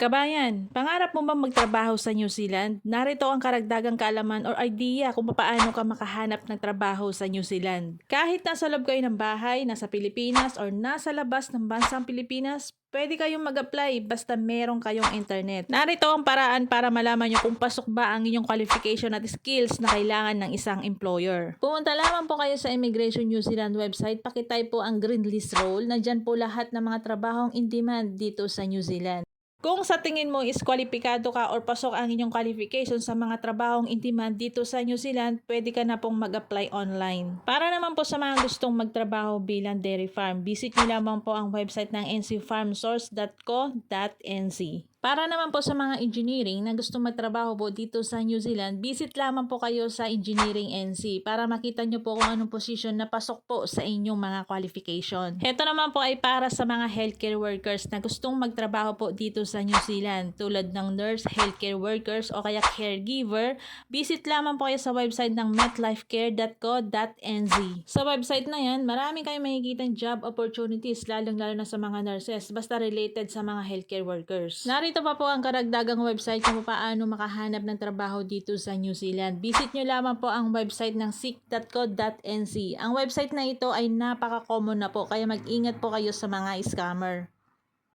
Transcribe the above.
Kabayan, pangarap mo bang magtrabaho sa New Zealand? Narito ang karagdagang kaalaman or idea kung paano ka makahanap ng trabaho sa New Zealand. Kahit nasa loob kayo ng bahay, nasa Pilipinas, or nasa labas ng bansang Pilipinas, pwede kayong mag-apply basta meron kayong internet. Narito ang paraan para malaman nyo kung pasok ba ang inyong qualification at skills na kailangan ng isang employer. Pumunta lamang po kayo sa Immigration New Zealand website, pakitype po ang green list role, nandyan po lahat ng mga trabahong in demand dito sa New Zealand. Kung sa tingin mo is kwalipikado ka or pasok ang inyong qualification sa mga trabahong in demand dito sa New Zealand, pwede ka na pong mag-apply online. Para naman po sa mga gustong magtrabaho bilang dairy farm, visit nyo lamang po ang website ng ncfarmsource.co.nz. Para naman po sa mga engineering na gustong magtrabaho po dito sa New Zealand, visit lamang po kayo sa Engineering NC para makita nyo po kung anong position na pasok po sa inyong mga qualification. Ito naman po ay para sa mga healthcare workers na gustong magtrabaho po dito sa New Zealand tulad ng nurse, healthcare workers o kaya caregiver. Visit lamang po kayo sa website ng metlifecare.co.nz. Sa website na yan, marami kayong makikitang job opportunities lalong-lalo na sa mga nurses basta related sa mga healthcare workers. Narito pa po ang karagdagang website kung paano makahanap ng trabaho dito sa New Zealand. Visit nyo lamang po ang website ng seek.co.nz. Ang website na ito ay napaka-common na po kaya mag-ingat po kayo sa mga scammer.